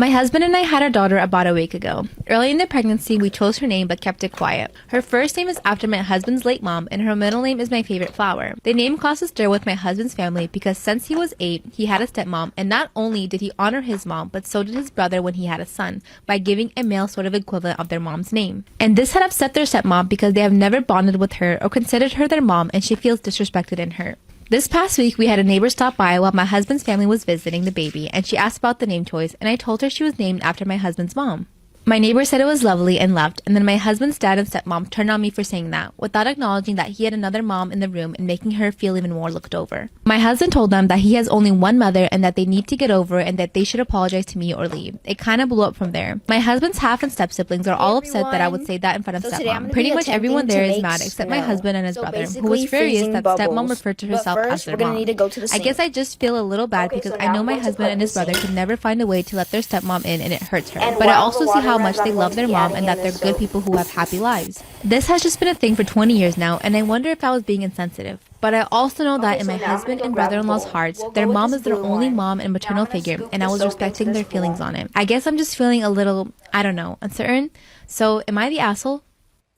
My husband and I had our daughter about a week ago. Early in the pregnancy, we chose her name but kept it quiet. Her first name is after my husband's late mom, and her middle name is my favorite flower. The name caused a stir with my husband's family because since he was 8, he had a stepmom, and not only did he honor his mom, but so did his brother when he had a son, by giving a male sort of equivalent of their mom's name. And this had upset their stepmom because they have never bonded with her or considered her their mom, and she feels disrespected and hurt. This past week, we had a neighbor stop by while my husband's family was visiting the baby, and she asked about the name choice, and I told her she was named after my husband's mom. My neighbor said it was lovely and left, and then my husband's dad and stepmom turned on me for saying that, without acknowledging that he had another mom in the room and making her feel even more looked over. My husband told them that he has only one mother and that they need to get over it and that they should apologize to me or leave. It kind of blew up from there. My husband's half and step-siblings are all upset that I would say that in front of stepmom. Pretty much everyone there is mad except my husband and his brother, who was furious that stepmom referred to herself as their mom. I guess I just feel a little bad because I know my husband and his brother can never find a way to let their stepmom in and it hurts her. But I also see how much they love their mom and that they're good people who have happy lives. This has just been a thing for 20 years now, and I wonder if I was being insensitive. But I also know that in my husband and brother-in-law's hearts, their mom is their only mom and maternal figure, and I was respecting their feelings on it. I guess I'm just feeling a little, I don't know, uncertain. So am I the asshole?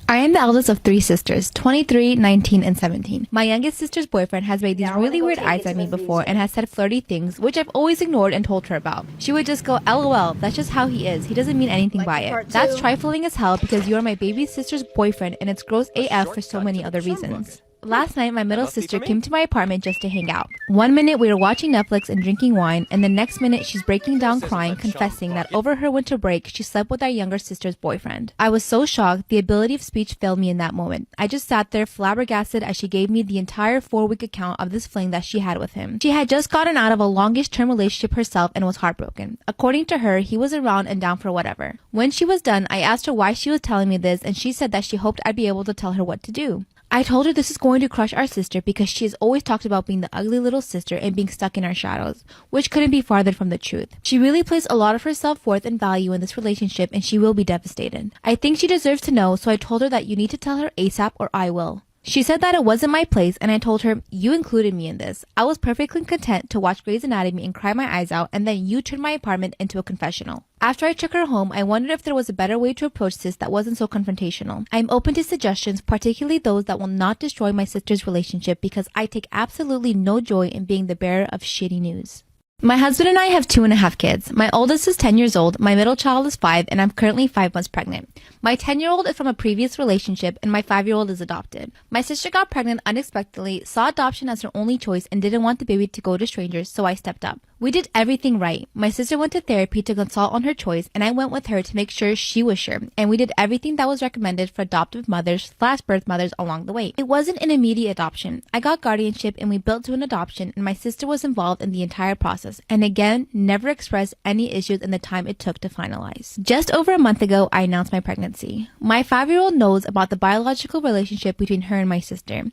I am the eldest of 3 sisters, 23, 19, and 17. My youngest sister's boyfriend has made these really weird eyes at me before and has said flirty things, which I've always ignored and told her about. She would just go, LOL, that's just how he is. He doesn't mean anything by it. That's trifling as hell because you are my baby sister's boyfriend and it's gross AF for so many other reasons. Last night, my middle sister came to my apartment just to hang out. One minute we were watching Netflix and drinking wine, and the next minute she's breaking down crying, confessing that over her winter break, she slept with our younger sister's boyfriend. I was so shocked, the ability of speech failed me in that moment. I just sat there flabbergasted as she gave me the entire 4-week account of this fling that she had with him. She had just gotten out of a longish-term relationship herself and was heartbroken. According to her, he was around and down for whatever. When she was done, I asked her why she was telling me this, and she said that she hoped I'd be able to tell her what to do. I told her this is going to crush our sister because she has always talked about being the ugly little sister and being stuck in our shadows, which couldn't be farther from the truth. She really placed a lot of her self-worth and value in this relationship and she will be devastated. I think she deserves to know, so I told her that you need to tell her ASAP or I will. She said that it wasn't my place, and I told her, you included me in this. I was perfectly content to watch Grey's Anatomy and cry my eyes out, and then you turned my apartment into a confessional. After I took her home, I wondered if there was a better way to approach this that wasn't so confrontational. I'm open to suggestions, particularly those that will not destroy my sister's relationship because I take absolutely no joy in being the bearer of shitty news. My husband and I have 2.5 kids. My oldest is 10 years old, my middle child is 5, and I'm currently 5 months pregnant. My 10-year-old is from a previous relationship, and my 5-year-old is adopted. My sister got pregnant unexpectedly, saw adoption as her only choice, and didn't want the baby to go to strangers, so I stepped up. We did everything right. My sister went to therapy to consult on her choice, and I went with her to make sure she was sure, and we did everything that was recommended for adoptive mothers/birth mothers along the way. It wasn't an immediate adoption. I got guardianship, and we built to an adoption, and my sister was involved in the entire process, and again, never expressed any issues in the time it took to finalize. Just over a month ago, I announced my pregnancy. My 5-year-old knows about the biological relationship between her and my sister.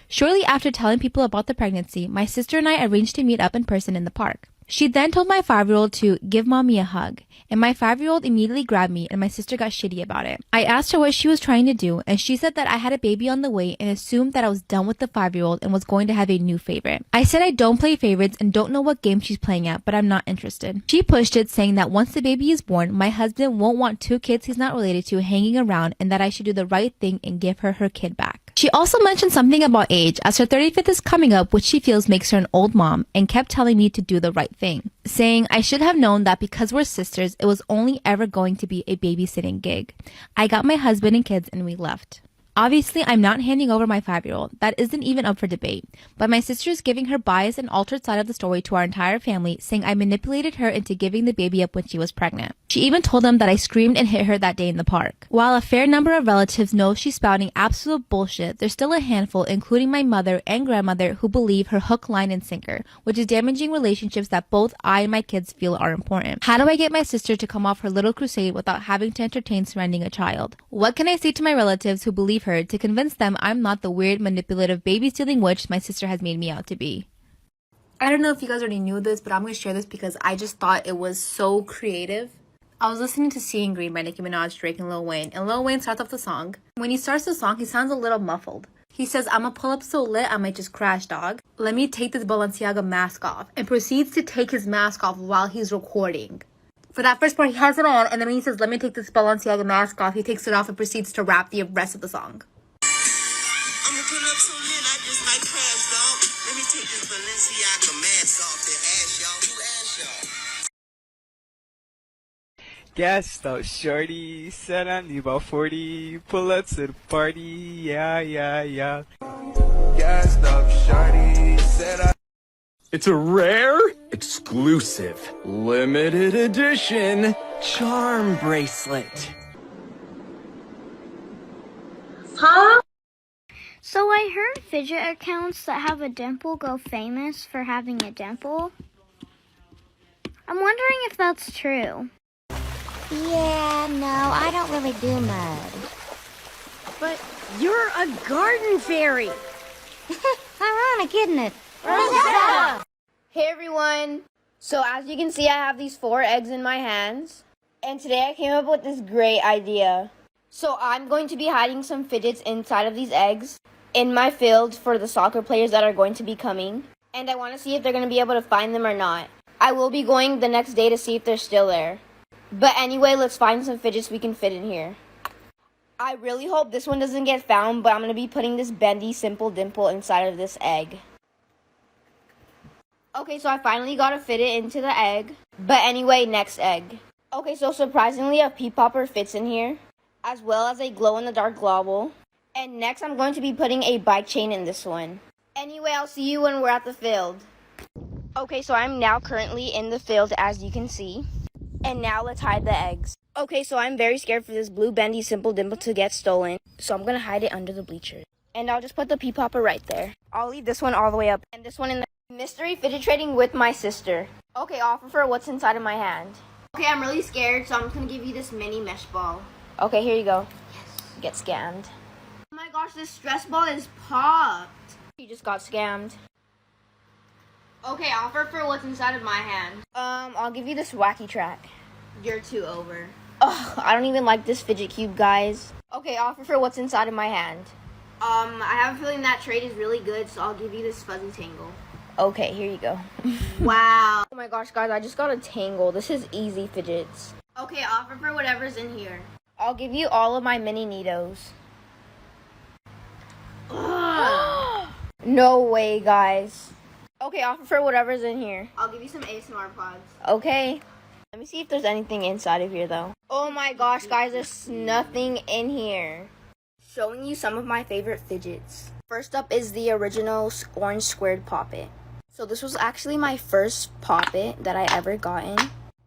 Shortly after telling people about the pregnancy, my sister and I arranged to meet up in person in the park. She then told my 5-year-old to give mommy a hug, and my 5-year-old immediately grabbed me and my sister got shitty about it. I asked her what she was trying to do, and she said that I had a baby on the way and assumed that I was done with the 5-year-old and was going to have a new favorite. I said I don't play favorites and don't know what game she's playing at, but I'm not interested. She pushed it, saying that once the baby is born, my husband won't want 2 kids he's not related to hanging around and that I should do the right thing and give her her kid back. She also mentioned something about age, as her 35th is coming up, which she feels makes her an old mom, and kept telling me to do the right thing, saying I should have known that because we're sisters, it was only ever going to be a babysitting gig. I got my husband and kids and we left. Obviously, I'm not handing over my 5-year-old. That isn't even up for debate. But my sister is giving her biased and altered side of the story to our entire family, saying I manipulated her into giving the baby up when she was pregnant. She even told them that I screamed and hit her that day in the park. While a fair number of relatives know she's spouting absolute bullshit, there's still a handful, including my mother and grandmother, who believe her hook, line, and sinker, which is damaging relationships that both I and my kids feel are important. How do I get my sister to come off her little crusade without having to entertain surrendering a child? What can I say to my relatives who believe her to convince them I'm not the weird, manipulative, baby-stealing witch my sister has made me out to be? I don't know if you guys already knew this, but I'm going to share this because I just thought it was so creative. I was listening to Seeing Green by Nicki Minaj, Drake, and Lil Wayne, and Lil Wayne starts off the song. When he starts the song, he sounds a little muffled. He says, I'ma pull up so lit, I might just crash, dog. Let me take this Balenciaga mask off, and proceeds to take his mask off while he's recording. For that first part, he has it on, and then when he says, "Let me take this Balenciaga mask off," he takes it off and proceeds to rap the rest of the song. I'ma pull up so lit, I just might crash, dog. Let me take this Balenciaga mask off and ask y'all, who asked y'all? Gassed out shorty, said I need about 40. Pull up to the party, yeah, yeah, yeah. Gassed up shorty, said I. It's a rare, exclusive, limited edition charm bracelet. So I heard Fidget accounts that have a dimple go famous for having a dimple. I'm wondering if that's true. Yeah, no, I don't really do mud. But you're a garden fairy. Ironic, isn't it? Hey everyone! So as you can see, I have these 4 eggs in my hands. And today I came up with this great idea. So I'm going to be hiding some fidgets inside of these eggs in my field for the soccer players that are going to be coming. And I want to see if they're going to be able to find them or not. I will be going the next day to see if they're still there. But anyway, let's find some fidgets we can fit in here. I really hope this one doesn't get found, but I'm going to be putting this bendy simple dimple inside of this egg. Okay, so I finally got to fit it into the egg. But anyway, next egg. Okay, so surprisingly, a pea popper fits in here, as well as a glow-in-the-dark globble. And next, I'm going to be putting a bike chain in this one. Anyway, I'll see you when we're at the field. Okay, so I'm now currently in the field, as you can see. And now let's hide the eggs. Okay, so I'm very scared for this blue bendy simple dimple to get stolen. So I'm going to hide it under the bleachers. And I'll just put the pea popper right there. I'll leave this one all the way up and this one in the mystery fidget trading with my sister. Okay, offer for what's inside of my hand. Okay, I'm really scared, so I'm just going to give you this mini mesh ball. Okay, here you go. Yes. Get scammed. Oh my gosh, this stress ball is popped. You just got scammed. Okay, offer for what's inside of my hand. I'll give you this wacky track. You're 2 over. Ugh, I don't even like this fidget cube, guys. Okay, offer for what's inside of my hand. I have a feeling that trade is really good, so I'll give you this fuzzy tangle. Okay, here you go. Wow. Oh my gosh, guys, I just got a tangle. This is easy fidgets. Okay, offer for whatever's in here. I'll give you all of my mini Neatos. No way, guys. Okay, offer for whatever's in here. I'll give you some ASMR pods. Okay. Let me see if there's anything inside of here, though. Oh my gosh, guys, there's nothing in here. Showing you some of my favorite fidgets. First up is the original orange squared poppet. So this was actually my first poppet that I ever gotten.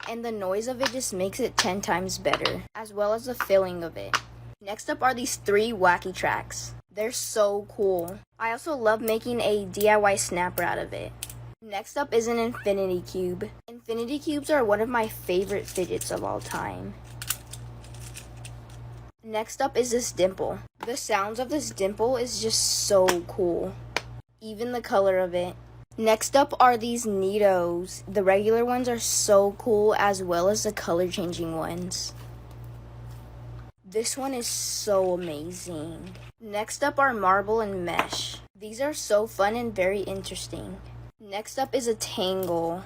And the noise of it just makes it 10 times better, as well as the feeling of it. Next up are these 3 wacky tracks. They're so cool. I also love making a DIY snapper out of it. Next up is an infinity cube. Infinity cubes are one of my favorite fidgets of all time. Next up is this dimple. The sounds of this dimple is just so cool. Even the color of it. Next up are these Neatos. The regular ones are so cool, as well as the color changing ones. This one is so amazing. Next up are marble and mesh. These are so fun and very interesting. Next up is a tangle.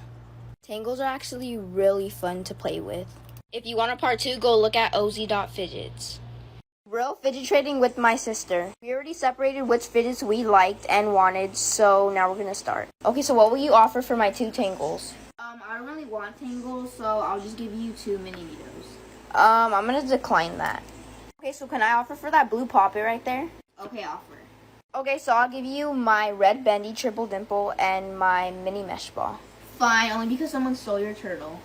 Tangles are actually really fun to play with. If you want a part 2, go look at oz.fidgets. Real fidget trading with my sister. We already separated which fidgets we liked and wanted, so now we're gonna start. Okay, so what will you offer for my 2 tangles? I don't really want tangles, so I'll just give you 2 mini Neatos. I'm gonna decline that. Okay, so can I offer for that blue poppet right there? Okay, offer. Okay, so I'll give you my red bendy triple dimple and my mini mesh ball. Fine, only because someone stole your turtle.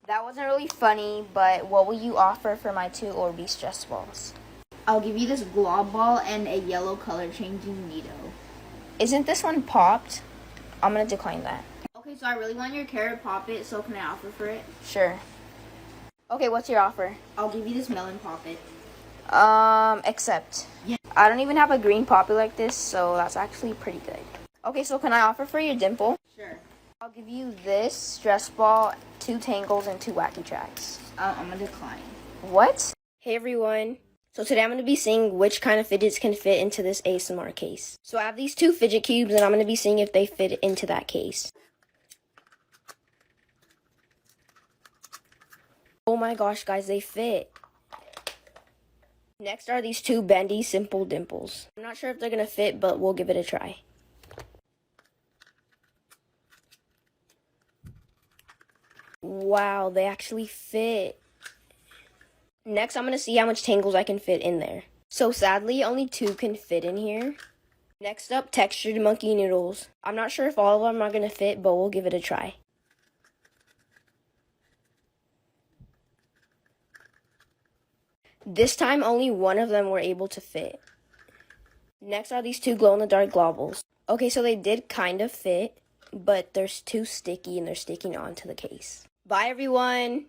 That wasn't really funny, but what will you offer for my 2 Orbeez stress balls? I'll give you this glob ball and a yellow color changing Neato. Isn't this one popped? I'm gonna decline that. Okay, so I really want your carrot poppet, so can I offer for it? Sure. Okay, what's your offer? I'll give you this melon poppet. Accept. Yeah. I don't even have a green poppet like this, so that's actually pretty good. Okay, so can I offer for your dimple? Sure. I'll give you this stress ball, 2 tangles, and 2 wacky tracks. I'm gonna decline. What? Hey everyone. So today I'm gonna be seeing which kind of fidgets can fit into this ASMR case. So I have these 2 fidget cubes, and I'm gonna be seeing if they fit into that case. my gosh, guys, they fit. Next are these two bendy simple dimples. I'm not sure if they're gonna fit, but we'll give it a try. Wow, they actually fit. Next, I'm gonna see how much tangles I can fit in there. So sadly, only 2 can fit in here. Next up, textured monkey noodles. I'm not sure if all of them are gonna fit, but we'll give it a try. This time, only 1 of them were able to fit. Next are these 2 glow-in-the-dark globbles. Okay, so they did kind of fit, but they're too sticky and they're sticking onto the case. Bye, everyone!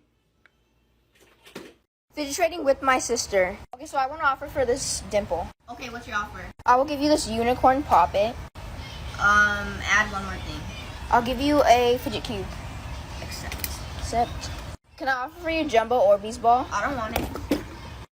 Fidget trading with my sister. Okay, so I want to offer for this dimple. Okay, what's your offer? I will give you this unicorn poppet. Add one more thing. I'll give you a fidget cube. Accept. Can I offer for you jumbo Orbeez ball? I don't want it.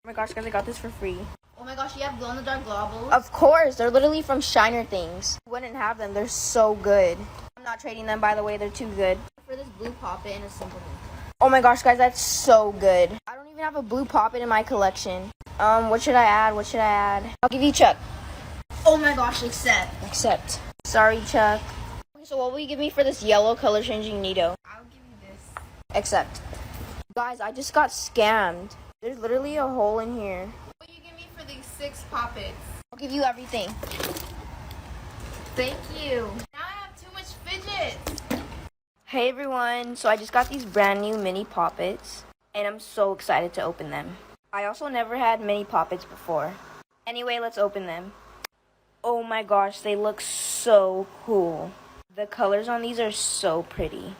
Oh my gosh, guys, I got this for free. Oh my gosh, you have glow-in-the-dark globbles? Of course, they're literally from Shiner Things. You wouldn't have them, they're so good. I'm not trading them, by the way, they're too good. For this blue poppet and a simple dimple. Oh my gosh, guys, that's so good. I don't even have a blue poppet in my collection. What should I add? I'll give you Chuck. Oh my gosh, accept. Sorry, Chuck. Okay, so what will you give me for this yellow color changing Nido? I'll give you this. Accept. Guys, I just got scammed. There's literally a hole in here. What will you give me for these 6 poppets? I'll give you everything. Thank you. Now I have too much fidgets. Hey everyone, so I just got these brand new mini poppets, and I'm so excited to open them. I also never had mini poppets before. Anyway, let's open them. Oh my gosh, they look so cool. The colors on these are so pretty.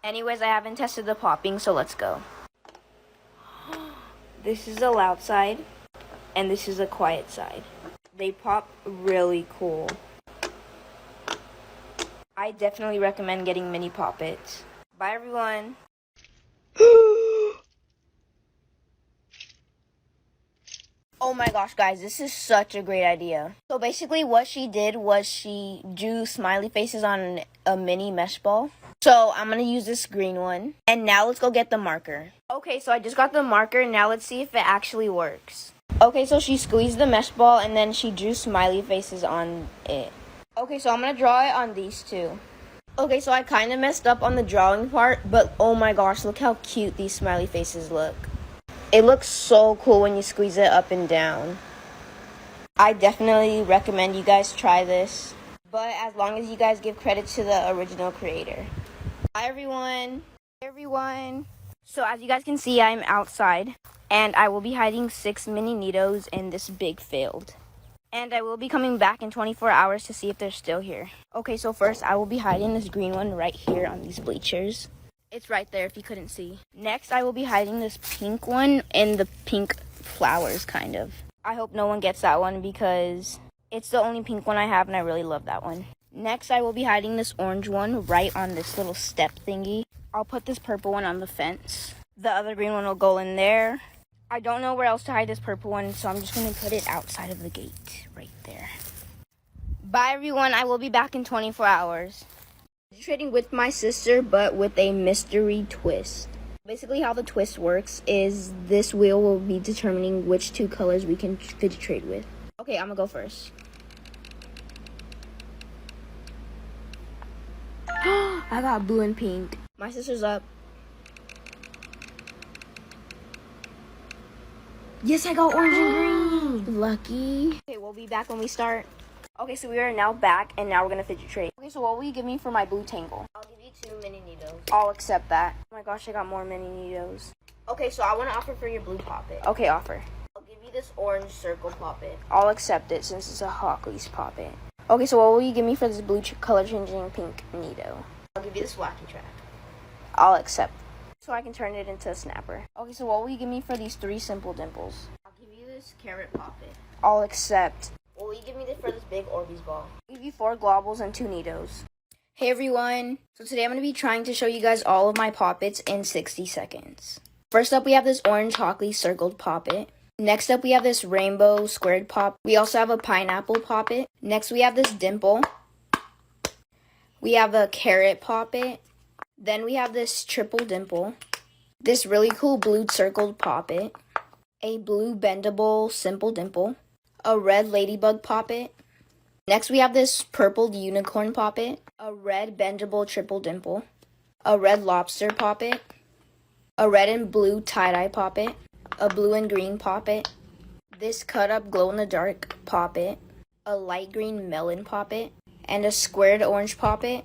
Anyways, I haven't tested the popping, so let's go. This is the loud side, and this is the quiet side. They pop really cool. I definitely recommend getting mini poppets. Bye, everyone. Oh my gosh, guys, this is such a great idea. So basically what she did was she drew smiley faces on a mini mesh ball. So I'm going to use this green one. And now let's go get the marker. Okay, so I just got the marker. Now let's see if it actually works. Okay, so she squeezed the mesh ball and then she drew smiley faces on it. Okay, so I'm going to draw it on these 2. Okay, so I kind of messed up on the drawing part, but oh my gosh, look how cute these smiley faces look. It looks so cool when you squeeze it up and down. I definitely recommend you guys try this, but as long as you guys give credit to the original creator. Bye, everyone. Hey, everyone. So as you guys can see, I'm outside, and I will be hiding 6 mini Nidos in this big field. And I will be coming back in 24 hours to see if they're still here. Okay, so first I will be hiding this green one right here on these bleachers. It's right there if you couldn't see. Next, I will be hiding this pink one in the pink flowers, kind of. I hope no one gets that one because it's the only pink one I have and I really love that one. Next, I will be hiding this orange one right on this little step thingy. I'll put this purple one on the fence. The other green one will go in there. I don't know where else to hide this purple one, so I'm just going to put it outside of the gate, right there. Bye, everyone. I will be back in 24 hours. Trading with my sister, but with a mystery twist. Basically, how the twist works is this wheel will be determining which 2 colors we can fidget trade with. Okay, I'm going to go first. I got blue and pink. My sister's up. Yes, I got orange and green. Lucky. Okay, we'll be back when we start. Okay, so we are now back, and now we're going to fidget trade. Okay, so what will you give me for my blue tangle? I'll give you 2 mini Nidos. I'll accept that. Oh my gosh, I got more mini Nidos. Okay, so I want to offer for your blue poppet. Okay, offer. I'll give you this orange circle poppet. I'll accept it since it's a Hockley's poppet. Okay, so what will you give me for this blue color changing pink Nido? I'll give you this wacky trap. I'll accept. So I can turn it into a snapper. Okay, so what will you give me for these 3 simple dimples? I'll give you this carrot poppet. I'll accept. What will you give me for this big Orbeez ball? I'll give you 4 globbles and 2 Nidos. Hey everyone! So today I'm going to be trying to show you guys all of my poppets in 60 seconds. First up, we have this orange Hockley circled poppet. Next up, we have this rainbow squared pop. We also have a pineapple poppet. Next, we have this dimple. We have a carrot poppet. Then we have this triple dimple. this really cool blue circled poppet, a blue bendable simple dimple, a red ladybug poppet. Next we have this purple unicorn poppet, a red bendable triple dimple, a red lobster poppet, a red and blue tie-dye poppet, a blue and green poppet, this cut up glow-in-the-dark poppet, a light green melon poppet, and a squared orange poppet,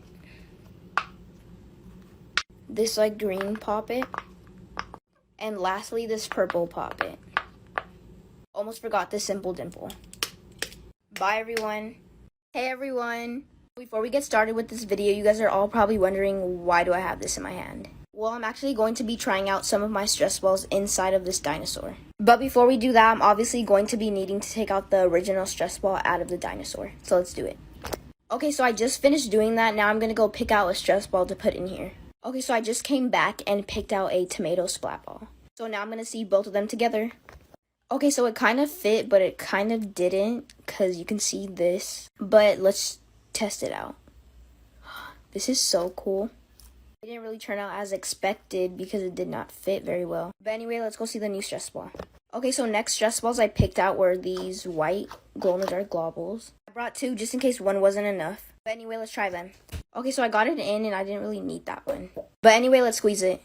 this like green poppet, and lastly this purple poppet. Almost forgot this simple dimple. Bye everyone. Hey everyone. Before we get started with this video, you guys are all probably wondering, why do I have this in my hand? Well, I'm actually going to be trying out some of my stress balls inside of this dinosaur. But before we do that, I'm obviously going to be needing to take out the original stress ball out of the dinosaur. So let's do it. Okay, so I just finished doing that. Now I'm going to go pick out a stress ball to put in here. Okay, so I just came back and picked out a tomato splat ball. So now I'm going to see both of them together. Okay, so it kind of fit, but it kind of didn't, because you can see this. But let's test it out. This is so cool. It didn't really turn out as expected because it did not fit very well. But anyway, let's go see the new stress ball. Okay, so next stress balls I picked out were these white glow-in-the-dark globbles. I brought two just in case one wasn't enough. But anyway, let's try them. Okay, so I got it in and I didn't really need that one. But anyway, let's squeeze it.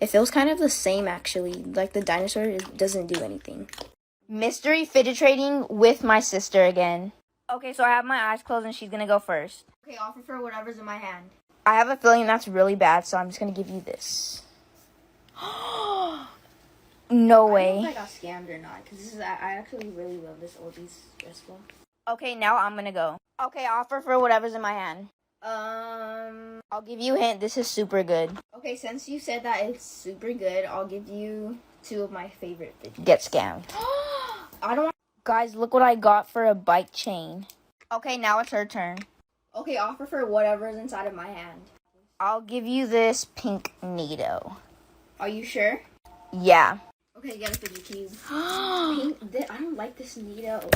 It feels kind of the same actually. Like the dinosaur doesn't do anything. Mystery fidget trading with my sister again. Okay, so I have my eyes closed and she's gonna go first. Okay, offer for whatever's in my hand. I have a feeling that's really bad, so I'm just gonna give you this. No way. I don't know if I got scammed or not, because I actually really love this Orbeez stress ball. Okay, now I'm gonna go. Okay, offer for whatever's in my hand. I'll give you a hint. This is super good. Okay, since you said that it's super good, I'll give you two of my favorite fidgets. Get scammed. I don't want... Guys, look what I got for a bike chain. Okay, now it's her turn. Okay, offer for whatever's inside of my hand. I'll give you this pink needle. Are you sure? Yeah. Okay, get a fidget keys. Pink, I don't like this needle.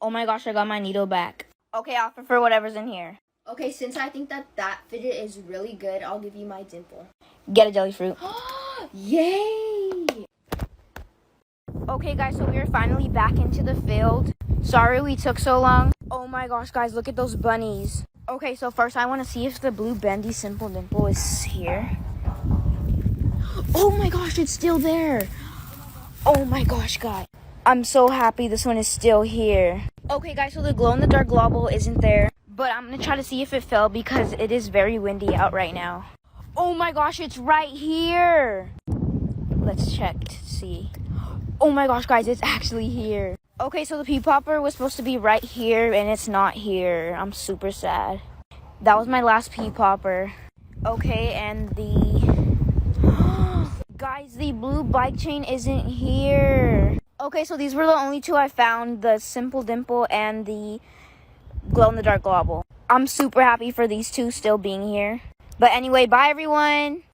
Oh my gosh, I got my needle back. Okay, offer for whatever's in here. Okay, since I think that fidget is really good, I'll give you my dimple. Get a jelly fruit. Yay! Okay, guys, so we are finally back into the field. Sorry we took so long. Oh my gosh, guys, look at those bunnies. Okay, so first I want to see if the blue bendy simple dimple is here. Oh my gosh, it's still there. Oh my gosh, guys. I'm so happy this one is still here. Okay, guys, so the glow-in-the-dark globble isn't there. But I'm going to try to see if it fell because it is very windy out right now. Oh my gosh, it's right here. Let's check to see. Oh my gosh, guys, it's actually here. Okay, so the pea popper was supposed to be right here and it's not here. I'm super sad. That was my last pea popper. Okay, and guys, the blue bike chain isn't here. Okay, so these were the only two I found. The simple dimple and the glow-in-the-dark globble. I'm super happy for these two still being here. But anyway, bye everyone.